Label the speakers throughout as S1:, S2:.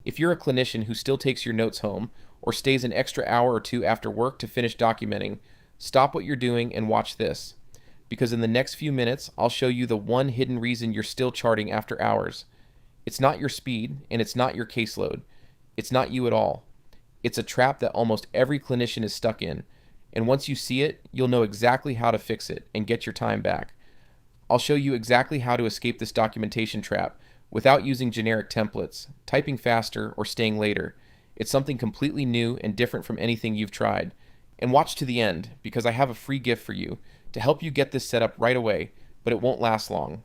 S1: If you're a clinician who still takes your notes home or stays an extra hour or two after work to finish documenting, stop what you're doing and watch this. Because in the next few minutes, I'll show you the one hidden reason you're still charting after hours. It's not your speed, and it's not your caseload. It's not you at all. It's a trap that almost every clinician is stuck in, and once you see it, you'll know exactly how to fix it and get your time back. I'll show you exactly how to escape this documentation trap without using generic templates, typing faster, or staying later. It's something completely new and different from anything you've tried. And watch to the end, because I have a free gift for you to help you get this set up right away, but it won't last long.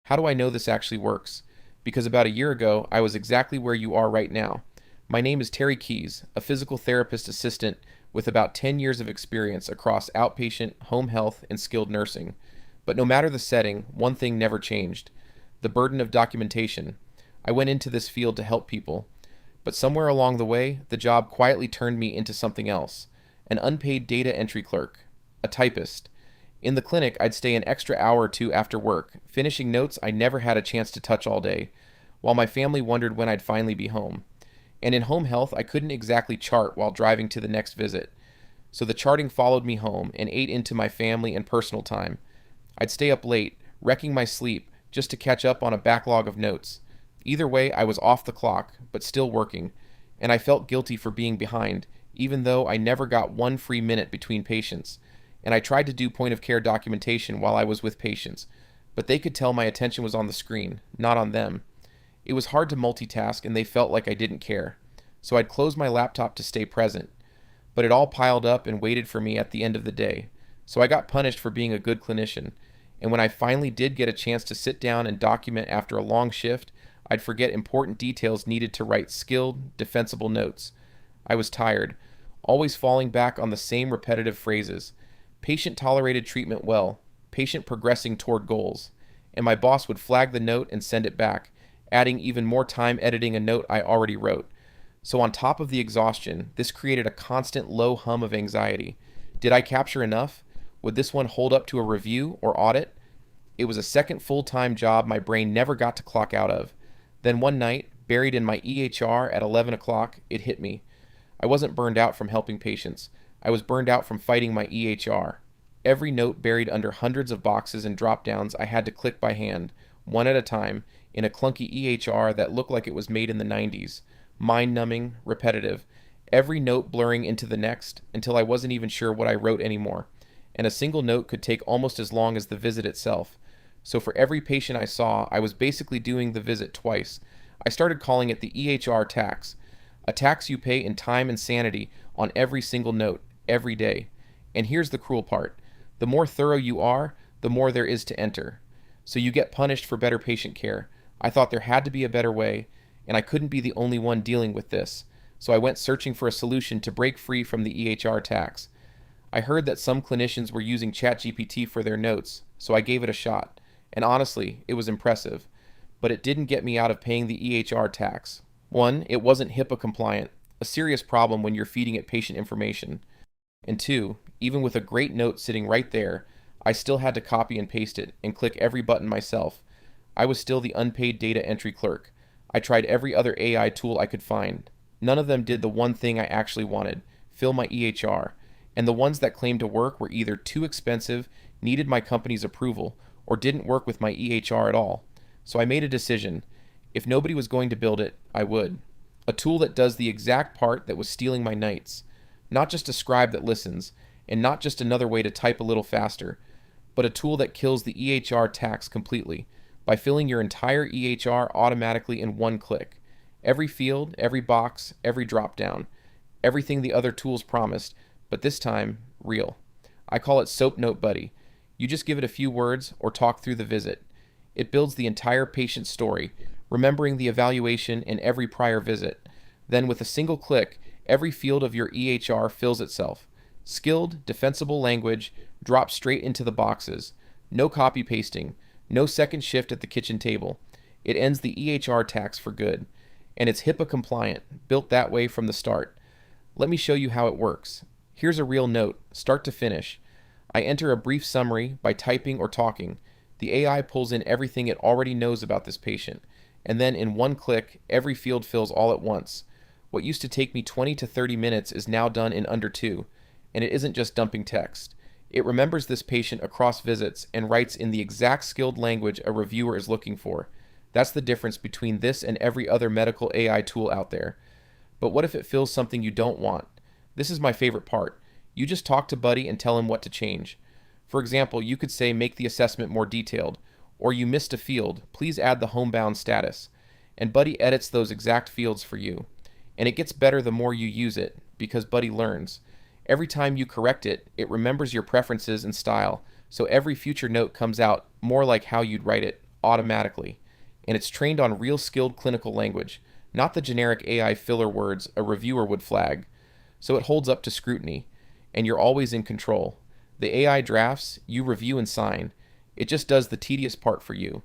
S1: How do I know this actually works? Because about a year ago, I was exactly where you are right now. My name is Terry Keys, a physical therapist assistant with about 10 years of experience across outpatient, home health, and skilled nursing. But no matter the setting, one thing never changed: the burden of documentation. I went into this field to help people, but somewhere along the way, the job quietly turned me into something else: an unpaid data entry clerk, a typist. In the clinic, I'd stay an extra hour or two after work, finishing notes I never had a chance to touch all day, while my family wondered when I'd finally be home. And in home health, I couldn't exactly chart while driving to the next visit, so the charting followed me home and ate into my family and personal time. I'd stay up late, wrecking my sleep, just to catch up on a backlog of notes. Either way, I was off the clock, but still working, and I felt guilty for being behind, even though I never got one free minute between patients. And I tried to do point-of-care documentation while I was with patients, but they could tell my attention was on the screen, not on them. It was hard to multitask, and they felt like I didn't care. So I'd close my laptop to stay present, but it all piled up and waited for me at the end of the day. So I got punished for being a good clinician, and when I finally did get a chance to sit down and document after a long shift, I'd forget important details needed to write skilled, defensible notes. I was tired, always falling back on the same repetitive phrases. Patient tolerated treatment well, patient progressing toward goals, and my boss would flag the note and send it back, adding even more time editing a note I already wrote. So on top of the exhaustion, this created a constant low hum of anxiety. Did I capture enough? Would this one hold up to a review or audit? It was a second full-time job my brain never got to clock out of. Then one night, buried in my EHR at 11 o'clock, it hit me. I wasn't burned out from helping patients. I was burned out from fighting my EHR. Every note buried under hundreds of boxes and drop-downs I had to click by hand, one at a time, in a clunky EHR that looked like it was made in the 90s. Mind-numbing, repetitive, every note blurring into the next until I wasn't even sure what I wrote anymore. And a single note could take almost as long as the visit itself. So for every patient I saw, I was basically doing the visit twice. I started calling it the EHR tax, a tax you pay in time and sanity on every single note, every day. And here's the cruel part: the more thorough you are, the more there is to enter. So you get punished for better patient care. I thought there had to be a better way, and I couldn't be the only one dealing with this. So I went searching for a solution to break free from the EHR tax. I heard that some clinicians were using ChatGPT for their notes, so I gave it a shot. And honestly, it was impressive. But it didn't get me out of paying the EHR tax. One, it wasn't HIPAA compliant, a serious problem when you're feeding it patient information. And two, even with a great note sitting right there, I still had to copy and paste it and click every button myself. I was still the unpaid data entry clerk. I tried every other AI tool I could find. None of them did the one thing I actually wanted: fill my EHR. And the ones that claimed to work were either too expensive, needed my company's approval, or didn't work with my EHR at all. So I made a decision. If nobody was going to build it, I would. A tool that does the exact part that was stealing my nights. Not just a scribe that listens, and not just another way to type a little faster, but a tool that kills the EHR tax completely by filling your entire EHR automatically in one click. Every field, every box, every drop-down. Everything the other tools promised, but this time, real. I call it Soap Note Buddy. You just give it a few words or talk through the visit. It builds the entire patient story, remembering the evaluation and every prior visit. Then with a single click, every field of your EHR fills itself. Skilled, defensible language drops straight into the boxes. No copy pasting. No second shift at the kitchen table. It ends the EHR tax for good. And it's HIPAA compliant, built that way from the start. Let me show you how it works. Here's a real note, start to finish. I enter a brief summary by typing or talking. The AI pulls in everything it already knows about this patient. and then in one click, every field fills all at once. What used to take me 20 to 30 minutes is now done in under 2, and it isn't just dumping text. It remembers this patient across visits and writes in the exact skilled language a reviewer is looking for. That's the difference between this and every other medical AI tool out there. But what if it fills something you don't want? This is my favorite part. You just talk to Buddy and tell him what to change. For example, you could say make the assessment more detailed, or you missed a field, please add the homebound status. And Buddy edits those exact fields for you. And it gets better the more you use it, because Buddy learns. Every time you correct it, it remembers your preferences and style, so every future note comes out more like how you'd write it, automatically. And it's trained on real skilled clinical language, not the generic AI filler words a reviewer would flag. So it holds up to scrutiny, and you're always in control. The AI drafts, you review and sign. It just does the tedious part for you.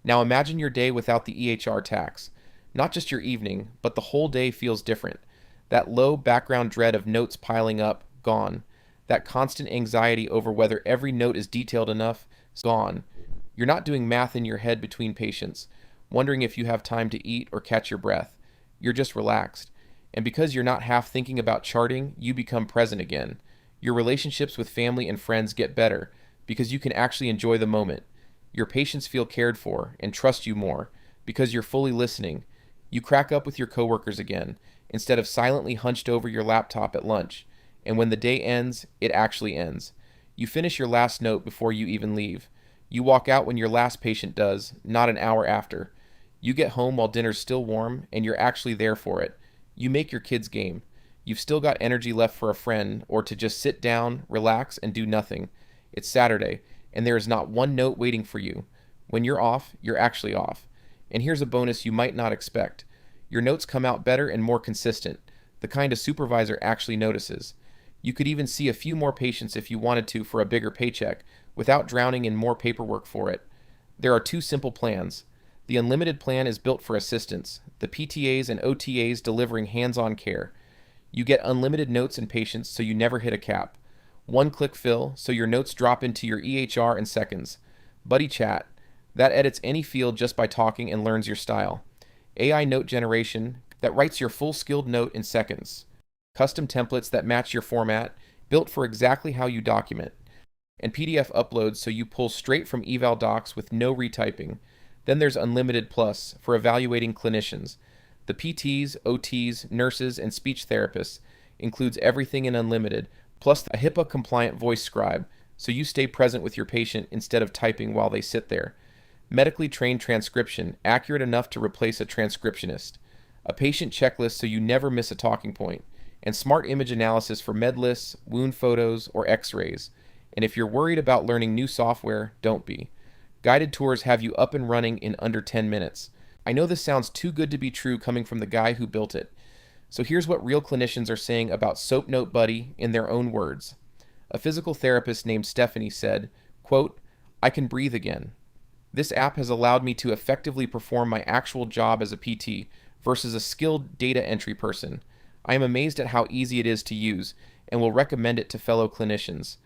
S1: Now imagine your day without the EHR tax. Not just your evening, but the whole day feels different. That low background dread of notes piling up, gone. That constant anxiety over whether every note is detailed enough, gone. You're not doing math in your head between patients, wondering if you have time to eat or catch your breath. You're just relaxed. And because you're not half thinking about charting, you become present again. Your relationships with family and friends get better because you can actually enjoy the moment. Your patients feel cared for and trust you more because you're fully listening. You crack up with your coworkers again instead of silently hunched over your laptop at lunch. And when the day ends, it actually ends. You finish your last note before you even leave. You walk out when your last patient does, not an hour after. You get home while dinner's still warm and you're actually there for it. You make your kids game. You've still got energy left for a friend or to just sit down, relax, and do nothing. It's Saturday, and there is not one note waiting for you. When you're off, you're actually off. And here's a bonus you might not expect. Your notes come out better and more consistent, the kind a supervisor actually notices. You could even see a few more patients if you wanted to for a bigger paycheck, without drowning in more paperwork for it. There are 2 simple plans. The unlimited plan is built for assistants, the PTAs and OTAs delivering hands-on care. You get unlimited notes and patients so you never hit a cap. One-click fill so your notes drop into your EHR in seconds. Buddy Chat, that edits any field just by talking and learns your style. AI note generation that writes your full skilled note in seconds. Custom templates that match your format, built for exactly how you document. And PDF uploads so you pull straight from eval docs with no retyping. Then there's Unlimited Plus for evaluating clinicians. The PTs, OTs, nurses, and speech therapists includes everything in Unlimited, plus a HIPAA-compliant voice scribe, so you stay present with your patient instead of typing while they sit there. Medically trained transcription, accurate enough to replace a transcriptionist. A patient checklist so you never miss a talking point. And smart image analysis for med lists, wound photos, or x-rays. And if you're worried about learning new software, don't be. Guided tours have you up and running in under 10 minutes. I know this sounds too good to be true coming from the guy who built it. So here's what real clinicians are saying about SoapNote Buddy in their own words. A physical therapist named Stephanie said, quote, "I can breathe again. This app has allowed me to effectively perform my actual job as a PT versus a skilled data entry person. I am amazed at how easy it is to use and will recommend it to fellow clinicians."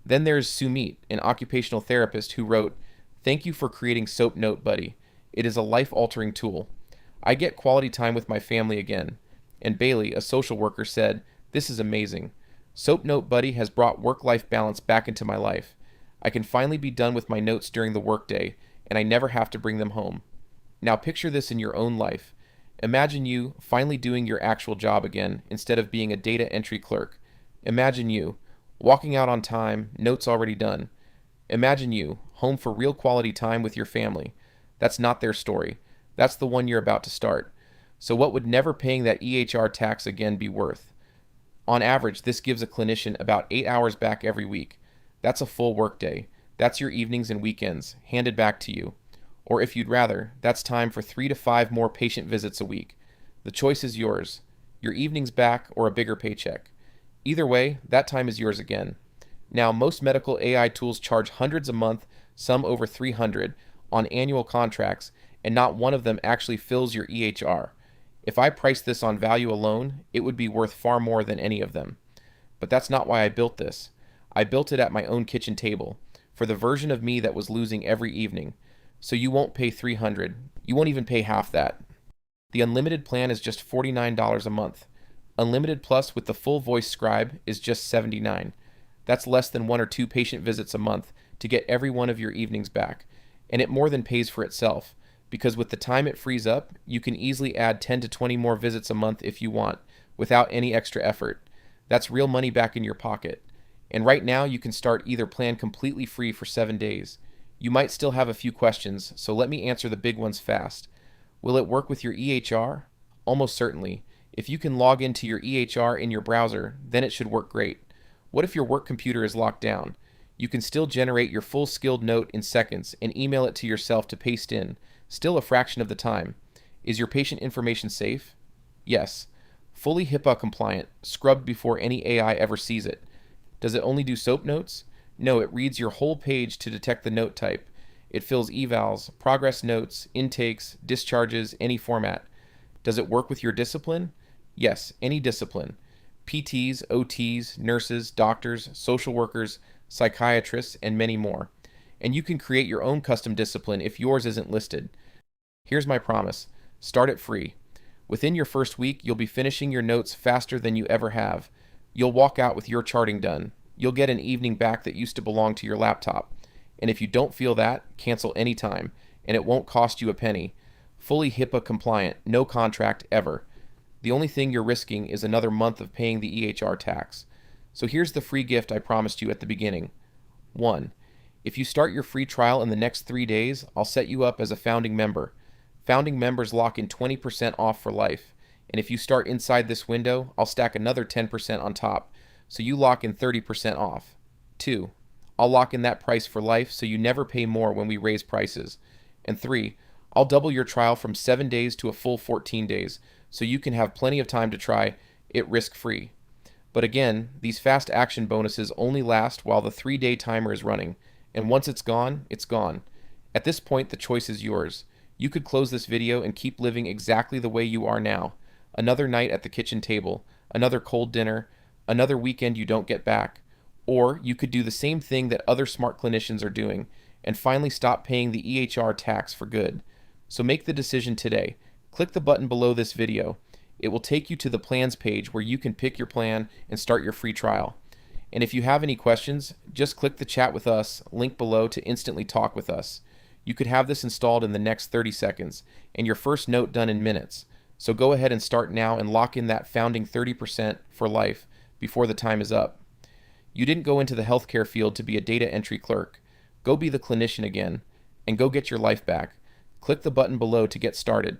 S1: Then there's Sumit, an occupational therapist, who wrote, "Thank you for creating SoapNote Buddy. It is a life-altering tool. I get quality time with my family again." And Bailey, a social worker, said, "This is amazing. SoapNote Buddy has brought work-life balance back into my life. I can finally be done with my notes during the workday, and I never have to bring them home." Now picture this in your own life. Imagine you finally doing your actual job again instead of being a data entry clerk. Imagine you walking out on time, notes already done. Imagine you home for real quality time with your family. That's not their story. That's the one you're about to start. So what would never paying that EHR tax again be worth? On average, this gives a clinician about 8 hours back every week. That's a full workday. That's your evenings and weekends, handed back to you. Or if you'd rather, that's time for 3 to 5 more patient visits a week. The choice is yours. Your evenings back or a bigger paycheck. Either way, that time is yours again. Now, most medical AI tools charge hundreds a month, some over 300, on annual contracts, and not one of them actually fills your EHR. If I priced this on value alone, it would be worth far more than any of them. But that's not why I built this. I built it at my own kitchen table, for the version of me that was losing every evening. So you won't pay 300, You won't even pay half that. The unlimited plan is just $49 a month. Unlimited Plus with the full voice scribe is just $79. That's less than 1 or 2 patient visits a month to get every one of your evenings back. And it more than pays for itself, because with the time it frees up, you can easily add 10 to 20 more visits a month if you want, without any extra effort. That's real money back in your pocket. And right now you can start either plan completely free for 7 days. You might still have a few questions, so let me answer the big ones fast. Will it work with your EHR? Almost certainly. If you can log into your EHR in your browser, then it should work great. What if your work computer is locked down? You can still generate your full skilled note in seconds and email it to yourself to paste in, still a fraction of the time. Is your patient information safe? Yes. Fully HIPAA compliant, scrubbed before any AI ever sees it. Does it only do SOAP notes? No, it reads your whole page to detect the note type. It fills evals, progress notes, intakes, discharges, any format. Does it work with your discipline? Yes, any discipline. PTs, OTs, nurses, doctors, social workers, psychiatrists, and many more. And you can create your own custom discipline if yours isn't listed. Here's my promise. Start it free. Within your first week, you'll be finishing your notes faster than you ever have. You'll walk out with your charting done. You'll get an evening back that used to belong to your laptop. And if you don't feel that, cancel anytime, and it won't cost you a penny. Fully HIPAA compliant, no contract ever. The only thing you're risking is another month of paying the EHR tax. So here's the free gift I promised you at the beginning. 1. If you start your free trial in the next 3 days, I'll set you up as a founding member. Founding members lock in 20% off for life. And if you start inside this window, I'll stack another 10% on top, so you lock in 30% off. 2. I'll lock in that price for life so you never pay more when we raise prices. And 3. I'll double your trial from 7 days to a full 14 days, so you can have plenty of time to try it risk-free. But again, these fast action bonuses only last while the 3-day timer is running, and once it's gone, it's gone. At this point, the choice is yours. You could close this video and keep living exactly the way you are now. Another night at the kitchen table, another cold dinner, another weekend you don't get back. Or you could do the same thing that other smart clinicians are doing, and finally stop paying the EHR tax for good. So make the decision today. Click the button below this video. It will take you to the plans page where you can pick your plan and start your free trial. And if you have any questions, just click the chat with us link below to instantly talk with us. You could have this installed in the next 30 seconds and your first note done in minutes. So go ahead and start now and lock in that founding 30% for life before the time is up. You didn't go into the healthcare field to be a data entry clerk. Go be the clinician again and go get your life back. Click the button below to get started.